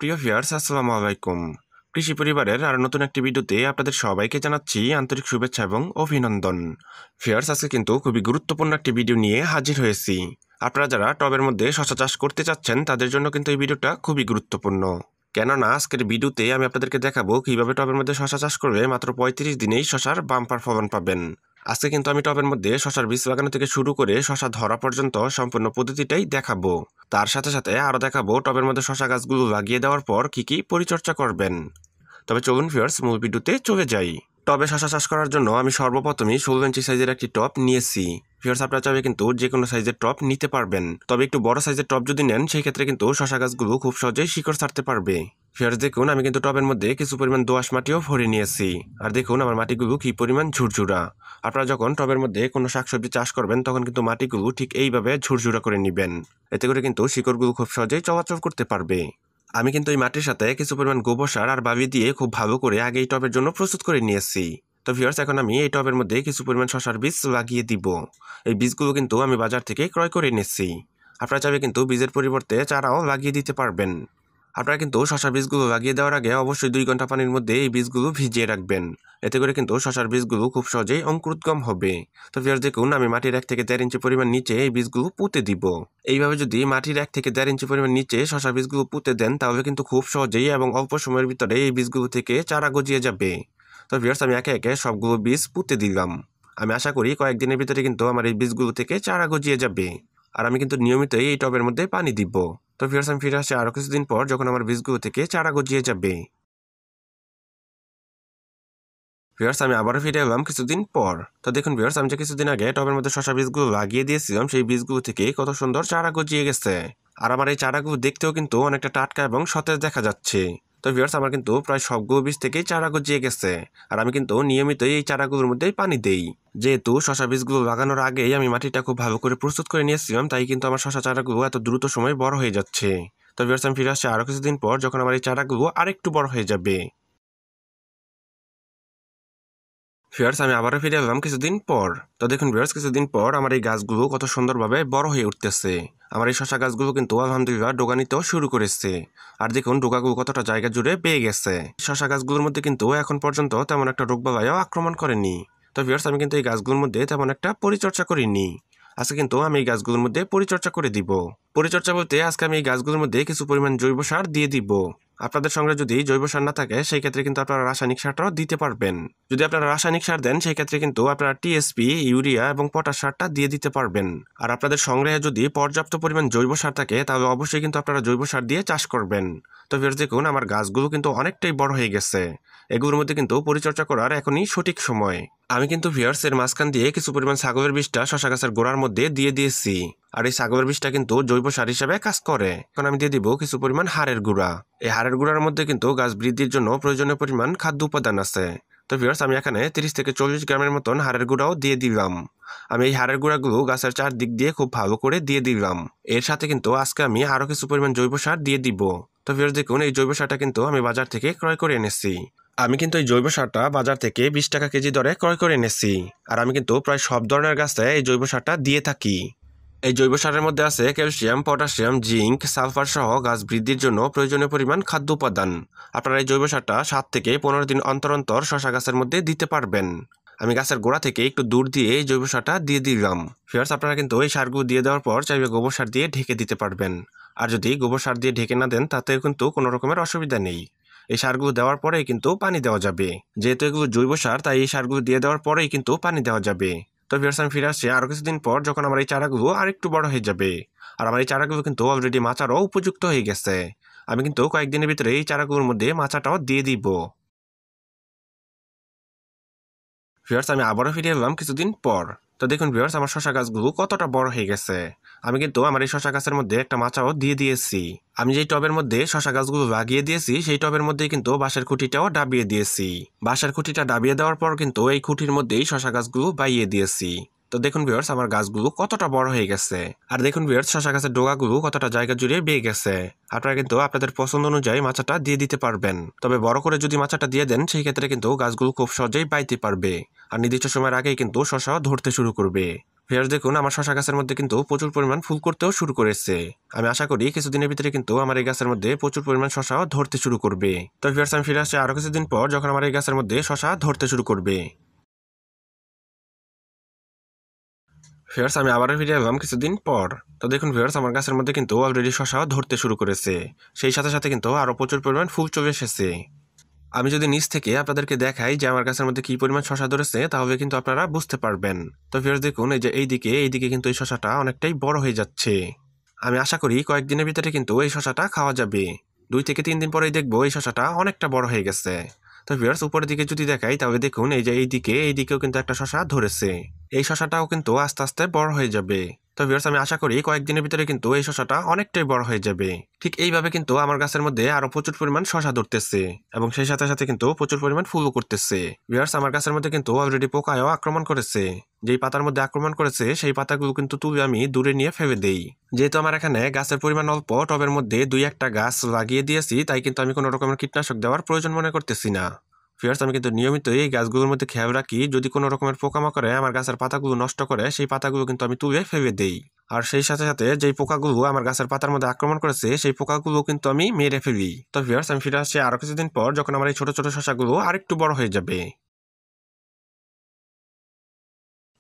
প্রিয় ভিউয়ার্স, আসসালামু আলাইকুম। কৃষি পরিবারের আর নতুন একটি ভিডিওতে আপনাদের সবাইকে জানাচ্ছি আন্তরিক শুভেচ্ছা এবং অভিনন্দন। ভিউয়ার্স, আজকে কিন্তু খুবই গুরুত্বপূর্ণ একটি ভিডিও নিয়ে হাজির হয়েছি। আপনারা যারা টবের মধ্যে শশা চাষ করতে চাচ্ছেন তাদের জন্য কিন্তু এই ভিডিওটা খুবই গুরুত্বপূর্ণ। কেননা আজকের ভিডিওতে আমি আপনাদেরকে দেখাবো কিভাবে টবের মধ্যে শশা চাষ করবে মাত্র 35 দিনেই শশার বাম্পার ফলন পাবেন। আজকে কিন্তু আমি টবের মধ্যে শশার বীজ লাগানো থেকে শুরু করে শশা ধরা পর্যন্ত সম্পূর্ণ পদ্ধতিটাই দেখাবো। তার সাথে সাথে আরও দেখাবো টবের মধ্যে শশা গাছগুলো লাগিয়ে দেওয়ার পর কি পরিচর্যা করবেন। তবে চলুন ভিউয়ার্স, মূল ভিডিওতে চলে যাই। টবে শশা চাষ করার জন্য আমি সর্বপ্রথমই 16 ইঞ্চি সাইজের একটি টব নিয়েছি। ভিউয়ার্স, আপনারা চাইলে কিন্তু যে কোনো সাইজের টব নিতে পারবেন। তবে একটু বড় সাইজের টব যদি নেন সেই ক্ষেত্রে কিন্তু শশা গাছগুলো খুব সহজেই শিকড় ছাড়তে পারবে। ভিউয়ার্স, দেখুন আমি কিন্তু টবের মধ্যে কিছু পরিমাণ দোআঁশ মাটিও ভরে নিয়েছি। আর দেখুন আমার মাটিগুলো কি পরিমাণ ঝুরঝুরা। আপনারা যখন টবের মধ্যে কোনো শাকসবজি চাষ করবেন তখন কিন্তু মাটিগুলো ঠিক এইভাবে ঝুরঝুরা করে নেবেন। এতে করে কিন্তু শিকড়গুলো খুব সহজেই চলাচল করতে পারবে। আমি কিন্তু এই মাটির সাথে কিছু পরিমাণ গোবর সার আর বালি দিয়ে খুব ভালো করে আগে এই টবের জন্য প্রস্তুত করে নিয়েছি। তো ভিউয়ার্স, এখন আমি এই টবের মধ্যে কিছু পরিমাণ শশার বীজ লাগিয়ে দিব। এই বীজগুলো কিন্তু আমি বাজার থেকে ক্রয় করে এনেছি। আপনারা চাইলে কিন্তু বীজের পরিবর্তে চারাও লাগিয়ে দিতে পারবেন। আপনারা কিন্তু শশার বীজগুলো লাগিয়ে দেওয়ার আগে অবশ্যই 2 ঘন্টা পানির মধ্যে এই বীজগুলো ভিজিয়ে রাখবেন। এতে করে কিন্তু শশার বীজগুলো খুব সহজেই অঙ্কুরোদ্গম হবে। তো ভিউয়ার্স, দেখুন আমি মাটির 1 থেকে 1.5 ইঞ্চি পরিমাণ নিচে এই বীজগুলো পুঁতে দিব। এইভাবে যদি মাটির 1 থেকে 1.5 ইঞ্চি পরিমাণ নিচে শশার বীজগুলো পুঁতে দেন তাহলে কিন্তু খুব সহজেই এবং অল্প সময়ের ভিতরে এই বীজগুলো থেকে চারা গজিয়ে যাবে। তো ভিউয়ার্স, আমি একে একে সবগুলো বীজ পুঁতে দিলাম। আমি আশা করি কয়েকদিনের ভিতরে কিন্তু আমার এই বীজগুলো থেকে চারা গজিয়ে যাবে। আর আমি কিন্তু নিয়মিতই এই টবের মধ্যে পানি দিব। তো ভিউয়ার্স, আমি ফিরে আসি আরও কিছুদিন পর যখন আমার বীজগুলো থেকে চারা গজিয়ে যাবে। ভিউয়ার্স, আমি আবারও ফিরে এলাম কিছুদিন পর। তো দেখুন ভিউয়ার্স, আমি যে কিছুদিন আগে টবের মধ্যে শশা বীজগুলো লাগিয়ে দিয়েছিলাম সেই বীজগুলো থেকে কত সুন্দর চারা গজিয়ে গেছে। আর আমার এই চারাগুলো দেখতেও কিন্তু অনেকটা টাটকা এবং সতেজ দেখা যাচ্ছে। তো ভিউয়ার্স, আমার কিন্তু প্রায় সবগুলো বীজ থেকেই চারা গজিয়ে গেছে। আর আমি কিন্তু নিয়মিতই এই চারাগুলোর মধ্যেই পানি দেই। যেহেতু শশা বীজগুলো লাগানোর আগেই আমি মাটিটা খুব ভালো করে প্রস্তুত করে নিয়েছিলাম তাই কিন্তু আমার শশা চারাগুলো এত দ্রুত সময় বড় হয়ে যাচ্ছে। তো ভিউয়ার্স, আমি ফিরে আসছি আরও কিছুদিন পর যখন আমার এই চারাগুলো আরেকটু বড় হয়ে যাবে। ভিউয়ার্স, আমি আবারও ফিরে এলাম কিছুদিন পর। তো দেখুন ভিউয়ার্স, কিছুদিন পর আমার এই গাছগুলো কত সুন্দরভাবে বড় হয়ে উঠতেছে। আমার এই শশা গাছগুলো কিন্তু আলহামদুলিল্লাহ ডোগা নিতেও শুরু করেছে। আর দেখুন ডোগাগুলো কতটা জায়গা জুড়ে পেয়ে গেছে। শশা গাছগুলোর মধ্যে কিন্তু এখন পর্যন্ত তেমন একটা রোগবালাইও আক্রমণ করেনি। তো ভিউয়ার্স, আমি কিন্তু এই গাছগুলোর মধ্যে তেমন একটা পরিচর্যা করিনি। আজকে কিন্তু আমি এই গাছগুলোর মধ্যে পরিচর্যা করে দিব। পরিচর্যা বলতে আজকে আমি এই গাছগুলোর মধ্যে কিছু পরিমাণ জৈব সার দিয়ে দিব। আপনাদের সঙ্গে যদি জৈব সার না থাকে সেই ক্ষেত্রে কিন্তু আপনারা রাসায়নিক সারটাও দিতে পারবেন। যদি আপনারা রাসায়নিক সার দেন সেই ক্ষেত্রে কিন্তু আপনারা টিএসপি, ইউরিয়া এবং পটাশ সারটা দিয়ে দিতে পারবেন। আর আপনাদের সংগ্রহে যদি পর্যাপ্ত পরিমাণ জৈব সার থাকে তাহলে অবশ্যই কিন্তু আপনারা জৈব সার দিয়ে চাষ করবেন। তো ভিউয়ার্স, দেখুন আমার গাছগুলো কিন্তু অনেকটাই বড় হয়ে গেছে। এগুলোর মধ্যে কিন্তু পরিচর্যা করার এখনই সঠিক সময়। আমি কিন্তু ভিউয়ার্স এর মাঝখান দিয়ে কিছু পরিমাণ ছাগলের বিষটা শশা গাছের গোড়ার মধ্যে দিয়ে দিয়েছি। আর এই ছাগলের বিষটা কিন্তু জৈব সার হিসেবে কাজ করে। এখন আমি দিয়ে দিব কিছু পরিমাণ হাড়ের গুঁড়া। এই হাড়ের গুঁড়ার মধ্যে কিন্তু গাছ বৃদ্ধির জন্য প্রয়োজনীয় পরিমাণ খাদ্য উপাদান আছে। তো ভিউয়ার্স, আমি এখানে 30 থেকে 40 গ্রামের মতন হাড়ের গুঁড়াও দিয়ে দিলাম। আমি এই হাড়ের গুঁড়াগুলো গাছের চারদিক দিয়ে খুব ভালো করে দিয়ে দিলাম। এর সাথে কিন্তু আজকে আমি আরো কিছু পরিমাণ জৈব সার দিয়ে দিব। তো ভিউয়ার্স, দেখুন এই জৈব সারটা কিন্তু আমি বাজার থেকে ক্রয় করে এনেছি। আমি কিন্তু এই জৈব সারটা বাজার থেকে 20 টাকা কেজি দরে ক্রয় করে এনেছি। আর আমি কিন্তু প্রায় সব ধরনের গাছে এই জৈব সারটা দিয়ে থাকি। এই জৈব সারের মধ্যে আছে ক্যালসিয়াম, পটাশিয়াম, জিঙ্ক, সালফার সহ গাছ বৃদ্ধির জন্য প্রয়োজনীয় পরিমাণ খাদ্য উপাদান। আপনারা এই জৈব সারটা 7 থেকে 15 দিন অন্তর অন্তর শশা গাছের মধ্যে দিতে পারবেন। আমি গাছের গোড়া থেকে একটু দূর দিয়ে এই জৈব সারটা দিয়ে দিলাম। ভিউয়ার্স, আপনারা কিন্তু এই সারগুলো দিয়ে দেওয়ার পর চাইলে গোবর সার দিয়ে ঢেকে দিতে পারবেন। আর যদি গোবর সার দিয়ে ঢেকে না দেন তাতে কিন্তু কোনো রকমের অসুবিধা নেই। এই সারগুলো দেওয়ার পরেই কিন্তু পানি দেওয়া যাবে। যেহেতু এগুলো জৈব সার তাই এই সারগুলো দিয়ে দেওয়ার পরেই কিন্তু পানি দেওয়া যাবে। তো ভিউয়ার্স, আমি ফিরে আসছি আরো কিছুদিন পর যখন আমার এই চারাগুলো আরেকটু বড় হয়ে যাবে। আর আমার এই চারাগুলো কিন্তু অলরেডি মাচারও উপযুক্ত হয়ে গেছে। আমি কিন্তু কয়েকদিনের ভিতরে এই চারাগুলোর মধ্যে মাচাটাও দিয়ে দিব। ভিউয়ার্স, আমি আবারও ফিরে এলাম কিছুদিন পর। তো দেখুন ভিউয়ার্স, আমার শশা গাছগুলো কতটা বড় হয়ে গেছে। আমি কিন্তু আমার এই শশা গাছের মধ্যে একটা মাচাও দিয়ে দিয়েছি। আমি যেই টবের মধ্যে শশা গাছগুলো লাগিয়ে দিয়েছি সেই টবের মধ্যেই কিন্তু বাঁশের খুঁটিটাও ডাবিয়ে দিয়েছি। বাঁশের খুঁটিটা ডাবিয়ে দেওয়ার পর কিন্তু এই খুঁটির মধ্যেই শশা গাছগুলো বাইয়ে দিয়েছি। তো দেখুন ভিউয়ার্স, আমার গাছগুলো কতটা বড় হয়ে গেছে। আর দেখুন ভিউয়ার্স, শশা গাছের ডোগাগুলো কতটা জায়গা জুড়ে বেয়ে গেছে। আপনারা কিন্তু আপনাদের পছন্দ অনুযায়ী মাচাটা দিয়ে দিতে পারবেন। তবে বড় করে যদি মাচাটা দিয়ে দেন সেই ক্ষেত্রে কিন্তু গাছগুলো খুব সহজেই বাইতে পারবে। আর নির্দিষ্ট সময়ের আগেই কিন্তু শশাও ধরতে শুরু করবে। ভিউয়ার্স দেখুন আমার শশা গাছের মধ্যে কিন্তু প্রচুর পরিমাণ ফুল করতেও শুরু করেছে। আমি আশা করি কিছুদিনের ভিতরে কিন্তু আমার এই গাছের মধ্যে প্রচুর পরিমাণ শশাও ধরতে শুরু করবে। তো ভিউয়ার্স আমি ফিরে আসছি আরো কিছুদিন পর যখন আমার এই গাছের মধ্যে শশা ধরতে শুরু করবে। ভিউয়ার্স আমি আবারও ফিরে এলাম কিছুদিন পর। তো দেখুন ভিউয়ার্স আমার গাছের মধ্যে কিন্তু অলরেডি শশাও ধরতে শুরু করেছে। সেই সাথে সাথে কিন্তু আরো প্রচুর পরিমাণ ফুল চলে এসেছে। আমি যদি নিচ থেকে আপনাদেরকে দেখাই যে আমার গাছের মধ্যে কি পরিমাণ শশা ধরেছে তাহলে কিন্তু আপনারা বুঝতে পারবেন। তো ভিউয়ার্স দেখুন এই যে এইদিকে কিন্তু এই শশাটা অনেকটাই বড় হয়ে যাচ্ছে। আমি আশা করি কয়েকদিনের ভিতরে কিন্তু এই শশাটা খাওয়া যাবে। 2 থেকে 3 দিন পরেই দেখবো এই শশাটা অনেকটা বড় হয়ে গেছে। তো ভিউয়ার্স উপরের দিকে যদি দেখাই তাহলে দেখুন এই যে এইদিকেও কিন্তু একটা শশা ধরেছে। এই শশাটাও কিন্তু আস্তে আস্তে বড় হয়ে যাবে। তো ভিউয়ার্স আমি আশা করি কয়েকদিনের ভিতরে কিন্তু এই শশাটা অনেকটাই বড় হয়ে যাবে। ঠিক এইভাবে কিন্তু আমার গাছের মধ্যে আরো প্রচুর পরিমাণ শশা ধরতেছে এবং সেই সাথে সাথে কিন্তু প্রচুর পরিমাণ ফুলও করতেছে। ভিউয়ার্স আমার গাছের মধ্যে কিন্তু অলরেডি পোকাও আক্রমণ করেছে। যেই পাতার মধ্যে আক্রমণ করেছে সেই পাতাগুলো কিন্তু তুলে আমি দূরে নিয়ে ফেলে দেই। যেহেতু আমার এখানে গাছের পরিমাণ অল্প, টবের মধ্যে 2-1টা গাছ লাগিয়ে দিয়েছি, তাই কিন্তু আমি কোনো রকমের কীটনাশক দেওয়ার প্রয়োজন মনে করতেছি না। ভিউয়ার্স আমি কিন্তু নিয়মিত এই গাছগুলোর মধ্যে খেয়াল রাখি, যদি কোনো রকমের পোকামাকড়ে আমার গাছের পাতাগুলো নষ্ট করে সেই পাতাগুলো কিন্তু আমি তুলে ফেলে দেই। আর সেই সাথে সাথে যেই পোকাগুলো আমার গাছের পাতার মধ্যে আক্রমণ করেছে সেই পোকাগুলো কিন্তু আমি মেরে ফেলি। তো ভিউয়ার্স আমি ফিরে আসছি আরো কিছুদিন পর যখন আমার এই ছোট ছোট শসাগুলো আরেকটু বড় হয়ে যাবে।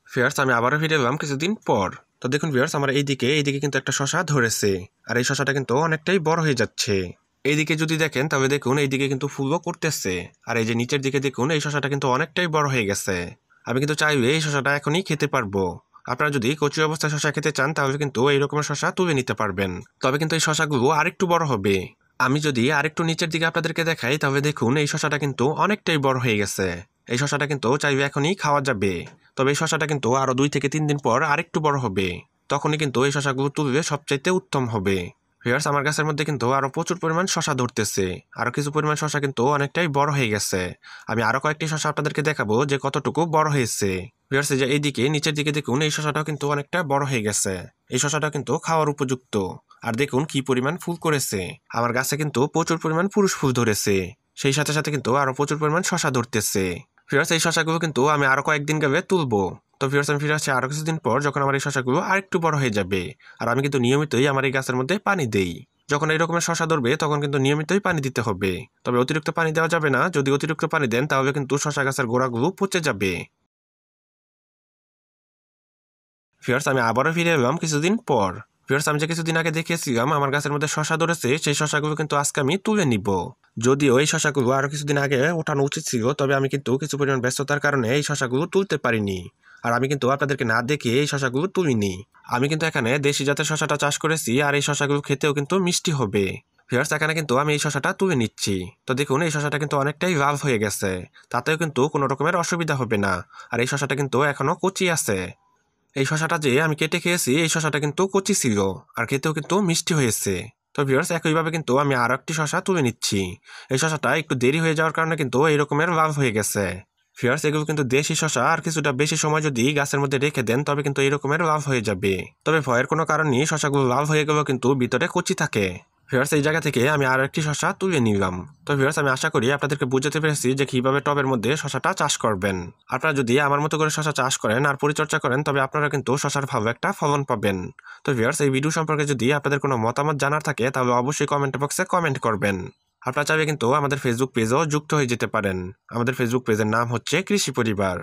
ভিউয়ার্স আমি আবারও ফিরে এলাম কিছুদিন পর। তো দেখুন ভিউয়ার্স আমার এইদিকে কিন্তু একটা শশা ধরেছে আর এই শশাটা কিন্তু অনেকটাই বড় হয়ে যাচ্ছে। এইদিকে যদি দেখেন তাহলে দেখুন এইদিকে কিন্তু ফুলও করতেছে আর এই যে নিচের দিকে দেখুন এই শশাটা কিন্তু অনেকটাই বড় হয়ে গেছে। আমি কিন্তু চাইলে এই শশাটা এখনই খেতে পারবো। আপনারা যদি কচি অবস্থায় শশা খেতে চান তাহলে কিন্তু এই রকমের শশা তুলে নিতে পারবেন, তবে কিন্তু এই শশাগুলো আরেকটু বড় হবে। আমি যদি আরেকটু নিচের দিকে আপনাদেরকে দেখাই তাহলে দেখুন এই শশাটা কিন্তু অনেকটাই বড় হয়ে গেছে। এই শশাটা কিন্তু চাইলে এখনই খাওয়া যাবে, তবে এই শশাটা কিন্তু আরো 2 থেকে 3 দিন পর আরেকটু বড় হবে। তখনই কিন্তু এই শশাগুলো তুললে সবচাইতে উত্তম হবে। ভিউয়ার্স আমার গাছের মধ্যে কিন্তু আরো প্রচুর পরিমাণ শশা ধরতেছে, আরো কিছু পরিমাণ শশা কিন্তু অনেকটাই বড় হয়ে গেছে। আমি আরো কয়েকটি শশা আপনাদেরকে দেখাবো যে কতটুকু বড় হয়েছে। ভিউয়ার্স যে এইদিকে নিচের দিকে দেখুন এই শশাটাও কিন্তু অনেকটা বড় হয়ে গেছে। এই শশাটা কিন্তু খাওয়ার উপযুক্ত। আর দেখুন কি পরিমাণ ফুল করেছে। আমার গাছে কিন্তু প্রচুর পরিমাণ পুরুষ ফুল ধরেছে, সেই সাথে সাথে কিন্তু আরো প্রচুর পরিমাণ শশা ধরতেছে। ভিউয়ার্স এই শশাগুলো কিন্তু আমি আরো কয়েকদিন গেলে তুলবো। তো ভিউয়ার্স আমি ফিরে আসছি আরো কিছুদিন পর যখন আমার এই শশাগুলো আরেকটু বড় হয়ে যাবে। আর আমি কিন্তু নিয়মিতই আমার এই গাছের মধ্যে পানি দেই। যখন এই রকমের শশা ধরবে তখন কিন্তু নিয়মিতই পানি দিতে হবে, তবে অতিরিক্ত পানি দেওয়া যাবে না। যদি অতিরিক্ত পানি দেন তাহলে কিন্তু শশা গাছের গোড়াগুলো পচে যাবে। ভিউয়ার্স আমি আবারও ফিরে এলাম কিছুদিন পর। ভিউয়ার্স আমি যে কিছুদিন আগে দেখিয়েছিলাম আমার গাছের মধ্যে শশা ধরেছে, সেই শশাগুলো কিন্তু আজকে আমি তুলে নিব। যদিও এই শশাগুলো আরো কিছুদিন আগে ওঠানো উচিত ছিল, তবে আমি কিন্তু কিছু পরিমাণ ব্যস্ততার কারণে এই শশাগুলো তুলতে পারিনি। আর আমি কিন্তু আপনাদেরকে না দেখিয়ে এই শশাগুলো তুলিনি। আমি কিন্তু এখানে দেশি জাতের শশাটা চাষ করেছি আর এই শশাগুলো খেতেও কিন্তু মিষ্টি হবে। ভিউয়ার্স এখানে কিন্তু আমি এই শশাটা তুলে নিচ্ছি। তো দেখুন এই শশাটা কিন্তু অনেকটাই লাল হয়ে গেছে, তাতেও কিন্তু কোনো রকমের অসুবিধা হবে না। আর এই শশাটা কিন্তু এখনো কচি আছে। এই শশাটা যে আমি কেটে খেয়েছি এই শশাটা কিন্তু কচি ছিল আর খেতেও কিন্তু মিষ্টি হয়েছে। তো ভিউয়ার্স একইভাবে কিন্তু আমি আর একটি শশা তুলে নিচ্ছি। এই শশাটা একটু দেরি হয়ে যাওয়ার কারণে কিন্তু এই রকমের লাল হয়ে গেছে। ভিউয়ার্স এগুলো কিন্তু দেশি শশা, আর কিছুটা বেশি সময় যদি গাছের মধ্যে রেখে দেন তবে কিন্তু এই রকমের লাল হয়ে যাবে। তবে ভয়ের কোনো কারণ নেই, শশাগুলো লাল হয়ে গেলেও কিন্তু ভিতরে কচি থাকে। ভিউয়ার্স এই জায়গা থেকে আমি আর একটি শশা তুলে নিলাম। তো ভিউয়ার্স আমি আশা করি আপনাদেরকে বুঝাতে পেরেছি যে কিভাবে টবের মধ্যে শশাটা চাষ করবেন। আপনারা যদি আমার মতো করে শশা চাষ করেন আর পরিচর্যা করেন তবে আপনারা কিন্তু শশার ভালো একটা ফলন পাবেন। তো ভিউয়ার্স এই ভিডিও সম্পর্কে যদি আপনাদের কোনো মতামত জানার থাকে তাহলে অবশ্যই কমেন্ট বক্সে কমেন্ট করবেন। আপনারা চাইলে কিন্তু আমাদের ফেসবুক পেজও যুক্ত হয়ে যেতে পারেন। আমাদের ফেসবুক পেজের নাম হচ্ছে কৃষি পরিবার।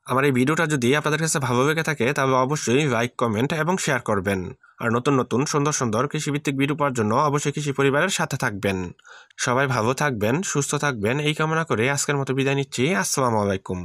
আমার এই ভিডিওটা যদি আপনাদের কাছে ভালো লেগে থাকে তাহলে অবশ্যই লাইক, কমেন্ট এবং শেয়ার করবেন। আর নতুন নতুন সুন্দর সুন্দর কৃষিভিত্তিক ভিডিও পাওয়ার জন্য অবশ্যই কৃষি পরিবারের সাথে থাকবেন। সবাই ভালো থাকবেন, সুস্থ থাকবেন এই কামনা করে আজকের মতো বিদায় নিচ্ছি। আসসালামু আলাইকুম।